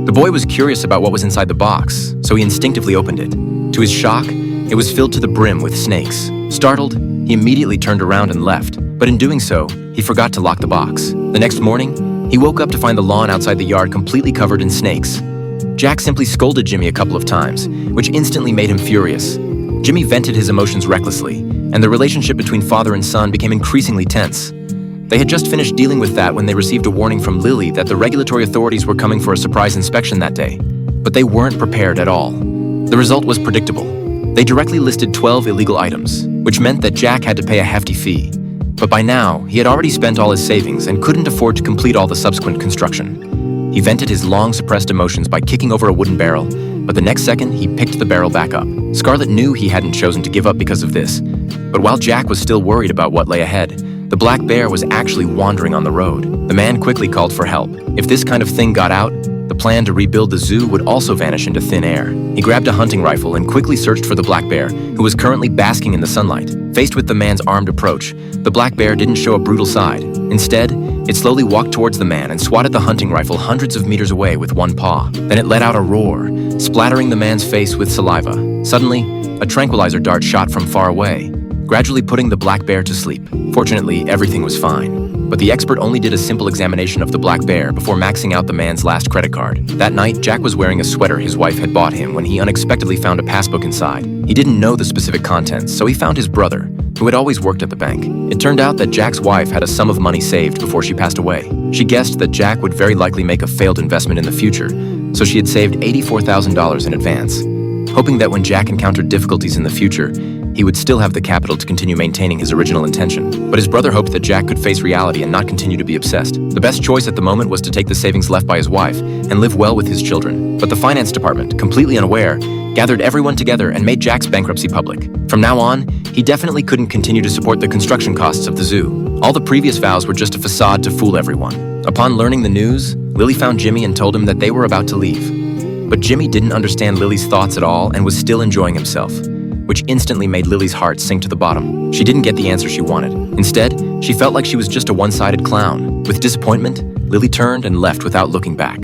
The boy was curious about what was inside the box, so he instinctively opened it. To his shock, it was filled to the brim with snakes. Startled, he immediately turned around and left, but in doing so, he forgot to lock the box. The next morning, he woke up to find the lawn outside the yard completely covered in snakes. Jack simply scolded Jimmy a couple of times, which instantly made him furious. Jimmy vented his emotions recklessly, and the relationship between father and son became increasingly tense. They had just finished dealing with that when they received a warning from Lily that the regulatory authorities were coming for a surprise inspection that day. But they weren't prepared at all. The result was predictable. They directly listed 12 illegal items, which meant that Jack had to pay a hefty fee. But by now, he had already spent all his savings and couldn't afford to complete all the subsequent construction. He vented his long-suppressed emotions by kicking over a wooden barrel, but the next second, he picked the barrel back up. Scarlett knew he hadn't chosen to give up because of this. But while Jack was still worried about what lay ahead, the black bear was actually wandering on the road. The man quickly called for help. If this kind of thing got out, the plan to rebuild the zoo would also vanish into thin air. He grabbed a hunting rifle and quickly searched for the black bear, who was currently basking in the sunlight. Faced with the man's armed approach, the black bear didn't show a brutal side. Instead, it slowly walked towards the man and swatted the hunting rifle hundreds of meters away with one paw. Then it let out a roar, splattering the man's face with saliva. Suddenly, a tranquilizer dart shot from far away, gradually putting the black bear to sleep. Fortunately, everything was fine. But the expert only did a simple examination of the black bear before maxing out the man's last credit card. That night, Jack was wearing a sweater his wife had bought him when he unexpectedly found a passbook inside. He didn't know the specific contents, so he found his brother, who had always worked at the bank. It turned out that Jack's wife had a sum of money saved before she passed away. She guessed that Jack would very likely make a failed investment in the future, so she had saved $84,000 in advance, hoping that when Jack encountered difficulties in the future, he would still have the capital to continue maintaining his original intention. But his brother hoped that Jack could face reality and not continue to be obsessed. The best choice at the moment was to take the savings left by his wife and live well with his children. But the finance department, completely unaware, gathered everyone together and made Jack's bankruptcy public. From now on, he definitely couldn't continue to support the construction costs of the zoo. All the previous vows were just a facade to fool everyone. Upon learning the news, Lily found Jimmy and told him that they were about to leave. But Jimmy didn't understand Lily's thoughts at all and was still enjoying himself, which instantly made Lily's heart sink to the bottom. She didn't get the answer she wanted. Instead, she felt like she was just a one-sided clown. With disappointment, Lily turned and left without looking back.